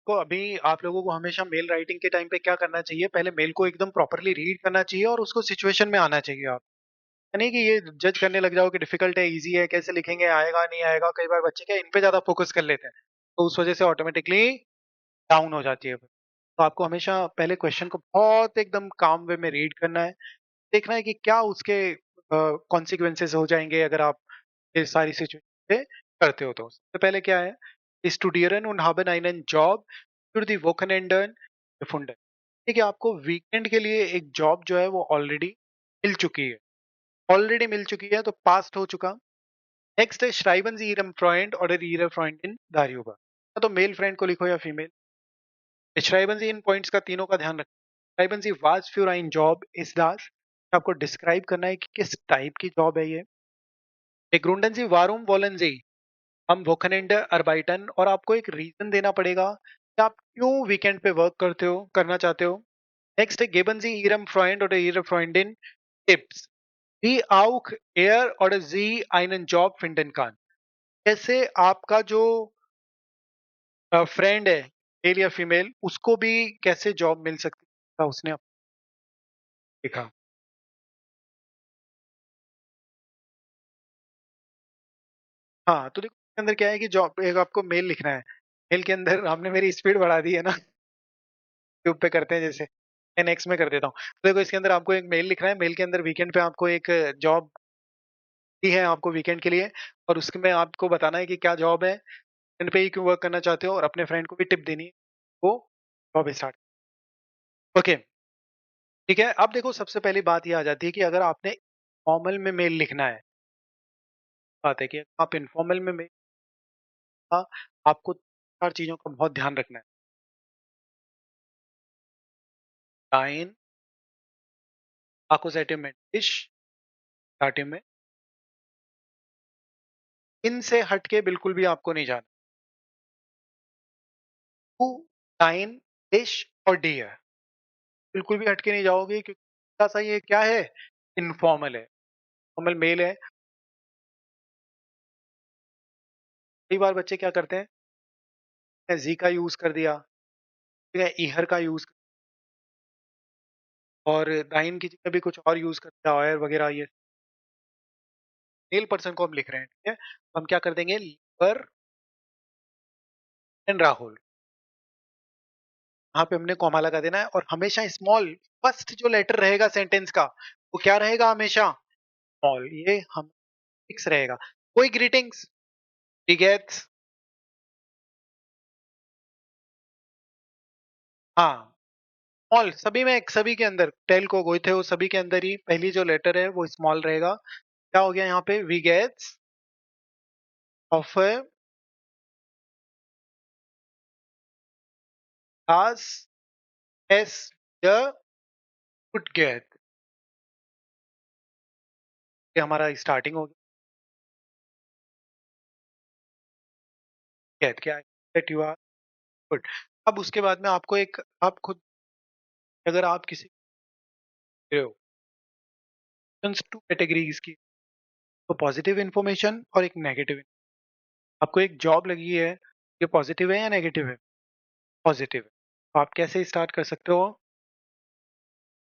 देखो अभी आप लोगों को हमेशा मेल राइटिंग के टाइम पे क्या करना चाहिए, पहले मेल को एकदम प्रॉपरली रीड करना चाहिए और उसको सिचुएशन में आना चाहिए। आप नहीं कि ये जज करने लग जाओ कि डिफिकल्ट है, इजी है, कैसे लिखेंगे, आएगा नहीं आएगा। कई बार बच्चे क्या इन पे ज्यादा फोकस कर लेते हैं, तो उस वजह से ऑटोमेटिकली डाउन हो जाती है। तो आपको हमेशा पहले क्वेश्चन को बहुत एकदम काम वे में रीड करना है, देखना है कि क्या उसके कॉन्सिक्वेंसेस हो जाएंगे अगर आप ये सारी सिचुएशन पे करते हो। तो सबसे पहले क्या है, स्टूडियरन und haben einen Job für die Wochenenden gefunden। ठीक है, आपको वीकेंड के लिए एक जॉब जो है वो ऑलरेडी मिल चुकी है, ऑलरेडी मिल चुकी है, तो पास्ट हो चुका। नेक्स्ट है schreiben Sie Ihrem Freund oder Ihrer Freundin darüber। या तो मेल फ्रेंड को लिखो या फीमेल। schreiben Sie इन पॉइंट्स का तीनों का ध्यान रखना। schreiben Sie was für ein Job ist das। आपको डिस्क्राइब करना है कि किस टाइप की जॉब है ये। begründen Sie warum wollen Sie हम वोकनेंड अर्बाइटन, और आपको एक रीजन देना पड़ेगा कि आप क्यों वीकेंड पे वर्क करते हो, करना चाहते हो। नेक्स्ट है geben Sie Ihrem Freund oder Ihrer Freundin Tipps wie auch er oder sie einen Job finden kann। कैसे आपका जो फ्रेंड है, मेल या फीमेल, उसको भी कैसे जॉब मिल सकती है उसने देखा। हाँ, तो देखो इसके अंदर क्या है कि जॉब एक आपको मेल लिखना है। मेल के अंदर आपने मेरी स्पीड बढ़ा दी है ना, ट्यूब पे करते हैं जैसे, मैं नेक्स्ट में कर देता हूँ। तो देखो इसके अंदर आपको एक मेल लिखना है, मेल के अंदर वीकेंड पे आपको एक जॉब दी है आपको वीकेंड के लिए, और उसमें आपको बताना है कि क्या जॉब है, वीकेंड पे ही क्यों वर्क करना चाहते हो, और अपने फ्रेंड को भी टिप देनी है वो जॉब स्टार्ट। ओके, ठीक है। अब देखो सबसे पहली बात ये आ जाती है कि अगर आपने फॉर्मल में मेल लिखना है, बात है कि आप इनफॉर्मल में मेल, आपको चार चीजों का बहुत ध्यान रखना है। टाइम, आकुजेटिव में डिश, दाटिव में, इनसे हटके बिल्कुल भी आपको नहीं जाना। टू, टाइम, डिश और डियर, बिल्कुल भी हटके नहीं जाओगे, क्योंकि थोड़ा सा ये क्या है, इनफॉर्मल है, फॉर्मल मेल है। कई बार बच्चे क्या करते हैं, जी का यूज कर दिया, ठीक है, ईहर का यूज, और दाइन की जगह भी कुछ और यूज कर दिया, ऑयर वगैरह। ये मेल पर्सन को हम लिख रहे हैं, ठीक है, तो हम क्या कर देंगे, लीवर एंड राहुल, वहां पे हमने कॉमा लगा देना है, और हमेशा स्मॉल, फर्स्ट जो लेटर रहेगा सेंटेंस का वो क्या रहेगा, हमेशा स्मॉल, ये हम फिक्स रहेगा। कोई ग्रीटिंग्स, बिगेट्स, हाँ, स्मॉल सभी में, सभी के अंदर टेल को गोई थे वो सभी के अंदर ही पहली जो लेटर है वो स्मॉल रहेगा। क्या हो गया यहाँ पे, वी गेट्स ऑफ आस एस द गुड गेट, ये हमारा स्टार्टिंग हो गया। गेट क्या है, गेट यू आर गुड। अब उसके बाद में आपको एक, आप खुद अगर आप किसी हो टू कैटेगरीज की, तो पॉजिटिव इन्फॉर्मेशन और एक नेगेटिव। आपको एक जॉब लगी है, ये पॉजिटिव है या नेगेटिव है, पॉजिटिव है, तो आप कैसे स्टार्ट कर सकते हो,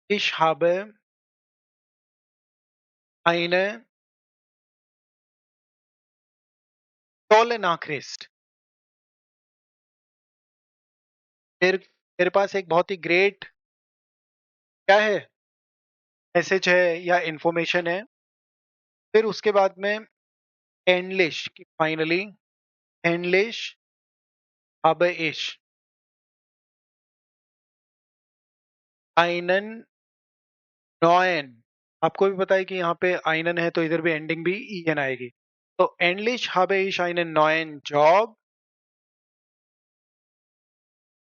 ich habe eine tolle Nachricht। मेरे मेरे पास एक बहुत ही ग्रेट क्या है, मैसेज है या इंफॉर्मेशन है। फिर उसके बाद में एंडलिश, finally एंडलिश habe ich einen neuen। आपको भी पता है कि यहाँ पे einen है तो इधर भी एंडिंग भी en आएगी, तो एंडलिश habe ich einen neuen Job।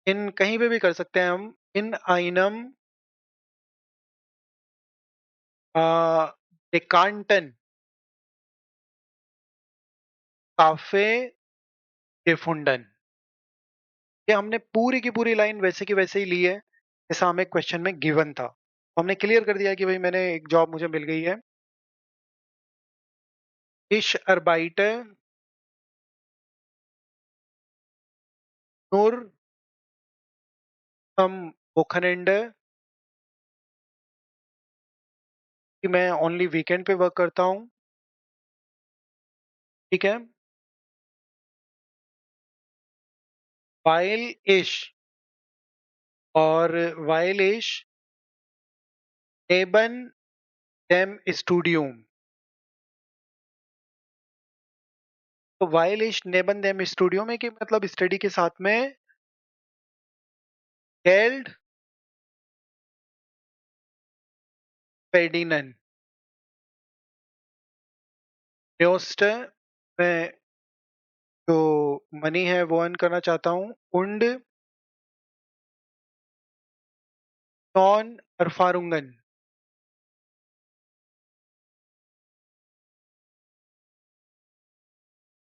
इन कहीं पे भी कर सकते हैं हम, इन einem bekannten Café gefunden। ये हमने पूरी की पूरी लाइन वैसे की वैसे ही ली है जैसा हमें क्वेश्चन में गिवन था, तो हमने क्लियर कर दिया कि भाई मैंने एक जॉब मुझे मिल गई है। Ich arbeite nur am Wochenende कि मैं ओनली वीकेंड पे वर्क करता हूँ, ठीक है? Weil ich और weil ich neben dem Studium तो weil ich neben dem Studium है कि मतलब स्टडी के साथ में Geld verdienen möchte मैं जो मनी है वो अर्न करना चाहता हूँ und non-Erfahrungen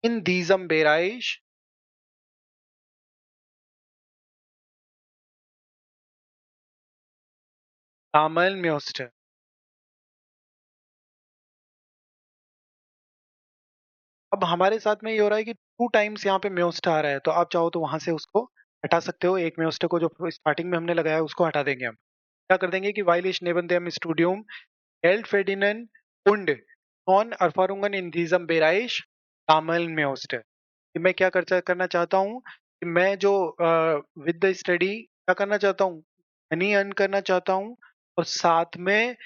in diesem Bereich sammeln möchte। अब हमारे साथ में ये हो रहा है कि 2 टाइम्स यहाँ पे म्योस्ट आ रहा है, तो आप चाहो तो वहाँ से उसको हटा सकते हो। एक म्योस्ट को जो स्टार्टिंग में हमने लगाया है उसको हटा देंगे हम। क्या कर देंगे कि weil ich neben dem Studium Geld verdienen und non-Erfahrungen in diesem Bereich sammeln möchte। कि मैं क्या करना चाहता हूँ कि मैं जो विद द स्टडी क्या करना चाहता हूँ, मनी अर्न करना चाहता हूँ और साथ में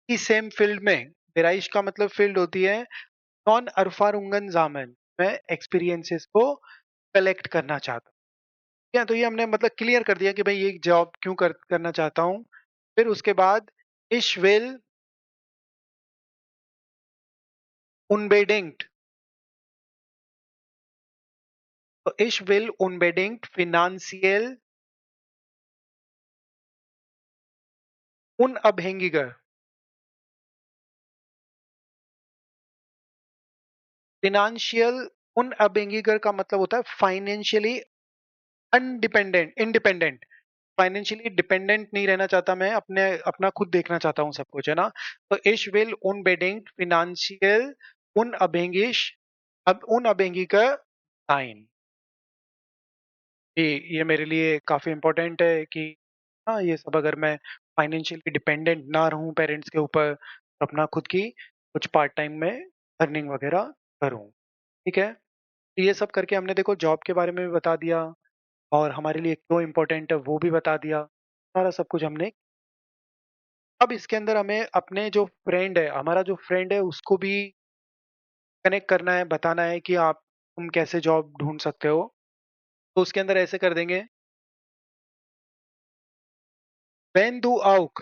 ही सेम फील्ड में, बेराइश का मतलब फील्ड होती है नॉन अरफारुंगन जामन, मैं एक्सपीरियंसेस को कलेक्ट करना चाहता हूँ। ठीक है, तो ये हमने मतलब क्लियर कर दिया कि भाई ये जॉब क्यों करना चाहता हूँ। फिर उसके बाद इश विल unbedingt तो ich will unbedingt finanziell unabhängiger financial unabhängiger का मतलब होता है फाइनेंशियली अनडिपेंडेंट इंडिपेंडेंट। फाइनेंशियली डिपेंडेंट नहीं रहना चाहता मैं, अपने अपना खुद देखना चाहता हूँ सब कुछ, है ना? तो ich will unbedingt finanziell unabhängig अब unabhängiger sein। ये मेरे लिए काफी इम्पोर्टेंट है कि हाँ, ये सब अगर मैं फाइनेंशियली डिपेंडेंट ना रहूं पेरेंट्स के ऊपर, तो अपना खुद की कुछ पार्ट टाइम में अर्निंग वगैरह करूं। ठीक है, तो ये सब करके हमने देखो जॉब के बारे में भी बता दिया और हमारे लिए क्यों इम्पोर्टेंट है वो भी बता दिया। सारा सब कुछ हमने। अब इसके अंदर हमें अपने जो फ्रेंड है, हमारा जो फ्रेंड है उसको भी कनेक्ट करना है, बताना है कि आप तुम कैसे जॉब ढूंढ सकते हो। तो उसके अंदर ऐसे कर देंगे, wenn du auch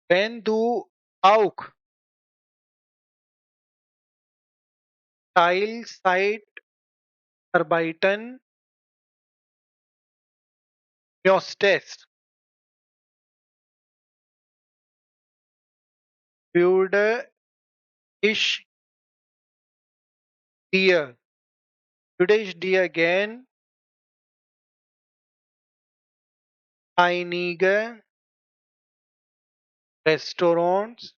wenn du auch Teilzeit arbeiten möchtest, würde ich dir würde ich dir gern einige Restaurants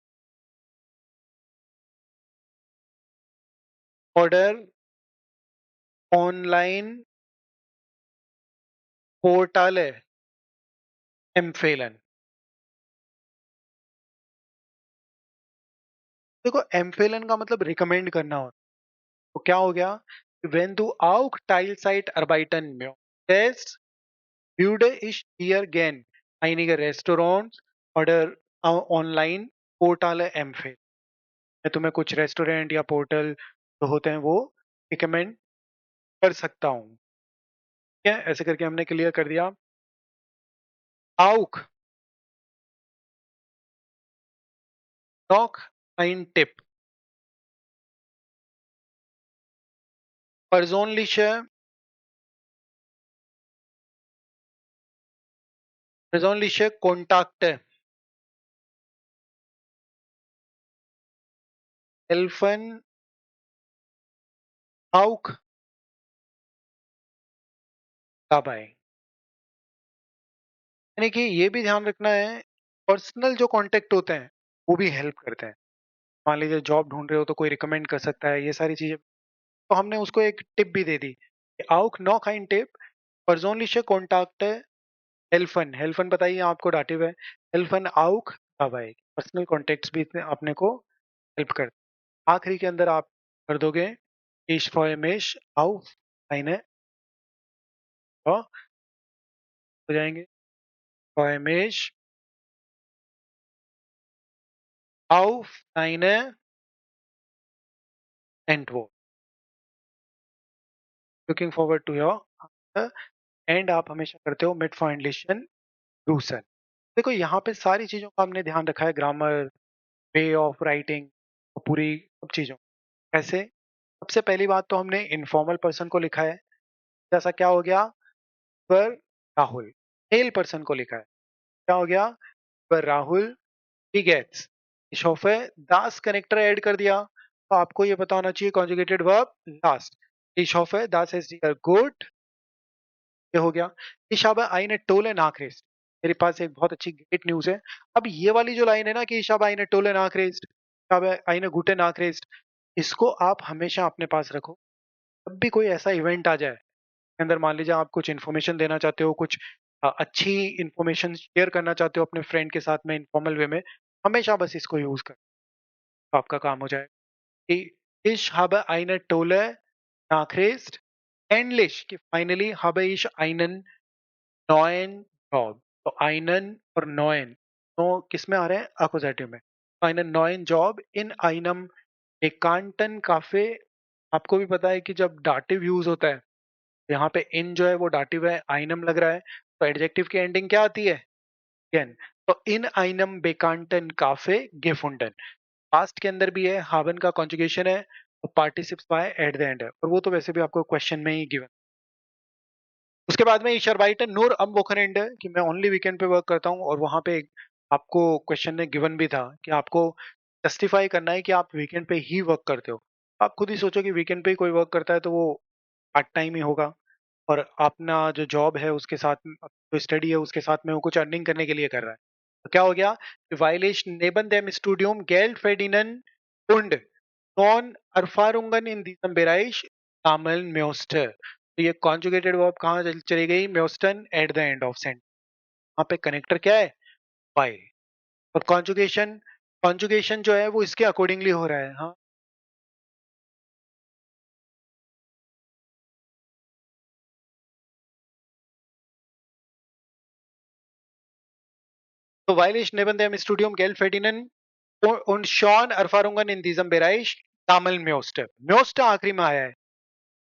oder Online-Portale empfehlen। देखो empfehlen का मतलब रिकमेंड करना होता है। तो क्या हो गया, wenn du auch Teilzeit arbeiten möchtest, würde ich dir gern einige Restaurants oder Online-Portale empfehlen। मैं तुम्हें कुछ रेस्टोरेंट या पोर्टल जो होते हैं वो रिकमेंड कर सकता हूँ। ठीक है, ऐसे करके हमने क्लियर कर दिया। Auch noch ein Tipp, persönliche persönliche Kontakte helfen auch dabei। यानी कि ये भी ध्यान रखना है, पर्सनल जो कॉन्टेक्ट होते हैं वो भी हेल्प करते हैं। मान लीजिए जॉब ढूंढ रहे हो तो कोई रिकमेंड कर सकता है, ये सारी चीजें तो हमने उसको एक टिप भी दे दी, auch noch ein Tipp, persönliche Kontakte helfen, helfen बताइए आपको dative है, helfen auch dabei, personal contacts भी अपने को हेल्प कर। आखिरी के अंदर आप कर दोगे ich freue mich auf eine, हो जाएंगे, freue mich auf deine Antwort, looking forward to your answer, and आप हमेशा करते हो मिड फाइंडलिशन रूसन। देखो यहाँ पे सारी चीजों का हमने ध्यान रखा है, ग्रामर, वे ऑफ राइटिंग, पूरी सब चीजों। कैसे? सबसे पहली बात तो हमने इनफॉर्मल पर्सन को लिखा है, जैसा क्या हो गया, पर राहुल। मेल पर्सन को लिखा है, क्या हो गया, पर Rahul begets. ich hoffe das connector add कर दिया, तो आपको ये पता होना चाहिए conjugated verb last. ich hoffe das ist dir gut, ये हो गया। ich habe eine tolle Nachricht, मेरे पास एक बहुत अच्छी ग्रेट न्यूज है। अब ये वाली जो लाइन है ना कि ich habe eine tolle Nachricht, ich habe eine gute Nachricht, इसको आप हमेशा अपने पास रखो। जब भी कोई ऐसा इवेंट आ जाए के अंदर, मान लीजिए आप कुछ इन्फॉर्मेशन देना चाहते हो, कुछ अच्छी इन्फॉर्मेशन शेयर करना चाहते हो अपने फ्रेंड के साथ में इनफॉर्मल वे में, हमेशा बस इसको यूज कर, तो आपका काम हो जाएगा कि ich habe eine tolle Nachricht, endlich कि finally habe ich einen neuen Job, तो einen और neuen तो किस में आ रहे हैं, अपोजिटिव में, तो einen neuen Job in einem bekannten Café। आपको भी पता है कि जब डाटिव यूज होता है, यहाँ पे इन जो है वो डाटिव है, आइनम लग रहा है, तो एडजेक्टिव की एंडिंग क्या आती है, गेन। तो इन आइनम बेकांटन काफे गेफुंडन, पास्ट के अंदर भी है, हावन का कॉन्जुगेशन है, तो पार्टिसिप्स बाय एट द एंड है, और वो तो वैसे भी आपको क्वेश्चन में ही गिवन। उसके बाद में ईशरबाइटन नूर अम वोखरेंड है कि मैं ओनली वीकेंड पे वर्क करता हूँ, और वहां पे आपको क्वेश्चन में गिवन भी था कि आपको जस्टिफाई करना है कि आप वीकेंड पे ही वर्क करते हो। आप खुद ही सोचो कि वीकेंड पे ही कोई वर्क करता है तो वो पार्ट टाइम ही होगा, और अपना जो जॉब है उसके साथ जो स्टडी है उसके साथ में वो कुछ अर्निंग करने के लिए कर रहा है। तो क्या हो गया, weil ich neben dem Studium Geld verdienen und non Erfahrungen in diesem Bereich sammeln möchte, तो ये कॉन्जुगेटेड वर्ब कहाँ चली गई, म्योस्टन at the end of sentence, वहां पे कनेक्टर क्या है, while, और कॉन्जुगेशन, कॉन्जुगेशन जो है वो इसके अकॉर्डिंगली हो रहा है। हाँ, तो weil ich neben dem Studium Geld verdienen und schon Erfahrungen in diesem Bereich sammeln möchte, म्योस्ट आखिरी में आया है,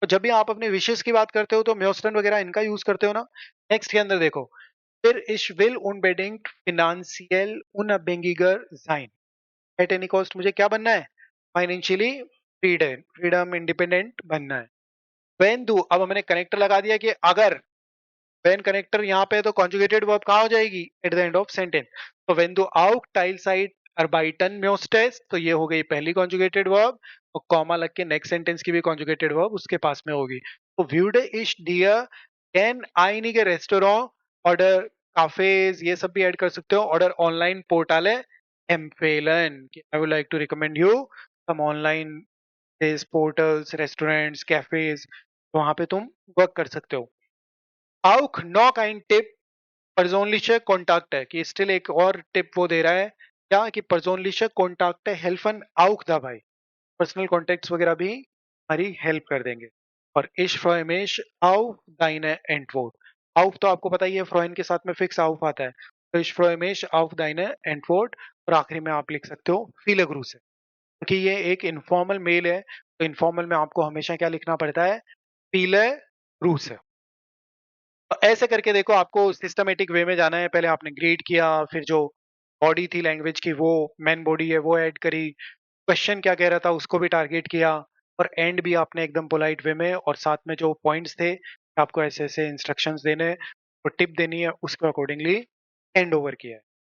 तो जब भी आप अपने विशेष की बात करते हो तो म्योस्टन वगैरह इनका यूज करते हो ना। नेक्स्ट के अंदर देखो, फिर ich will unbedingt finanziell unabhängiger sein, at any cost मुझे क्या बनना है, फाइनेंशियली फ्रीडम, फ्रीडम इंडिपेंडेंट बनना है। when do, अब हमने कनेक्टर लगा दिया कि अगर, when कनेक्टर यहाँ पे है तो कॉन्जुगेटेड वर्ब कहाँ हो जाएगी, eight the end of sentence. तो when du auch Teilzeit arbeiten möchtest, तो ये हो गई पहली कॉन्जुगेटेड वर्ब, और कॉमा लग के नेक्स्ट सेंटेंस की भी कॉन्जुगेटेड वर्ब उसके पास में होगी। तो würde ich dir gern einige Restaurant ऑर्डर, काफेज, ये सब भी ऐड कर सकते हो, ऑर्डर ऑनलाइन पोर्टल है empfehlen, I would like to recommend you some online portals, restaurants, cafes, वहां पे तुम वर्क कर सकते हो। auch noch ein Tipp, persönliche Kontakte, कि स्टिल एक और टिप वो दे रहा है क्या, कि persönliche Kontakte helfen auch dabei, personal contacts वगैरह भी हमारी हेल्प कर देंगे। और ich freue mich auf deine Antwort, auf तो आपको पता ही है, फ्रोइन के साथ में फिक्स auf आता है, तो ich freue mich auf deine Antwort, और आखिरी में आप लिख सकते हो viele Grüße, क्योंकि ये एक इनफॉर्मल मेल है, तो इनफॉर्मल में आपको हमेशा क्या लिखना पड़ता है, viele Grüße। तो ऐसे करके देखो, आपको सिस्टमेटिक वे में जाना है, पहले आपने ग्रीड किया, फिर जो बॉडी थी लैंग्वेज की वो मेन बॉडी है वो ऐड करी, क्वेश्चन क्या कह रहा था उसको भी टारगेट किया, और एंड भी आपने एकदम पोलाइट वे में, और साथ में जो पॉइंट्स थे आपको ऐसे ऐसे इंस्ट्रक्शंस देने और टिप देनी है उसको अकॉर्डिंगली हैंड ओवर किया है।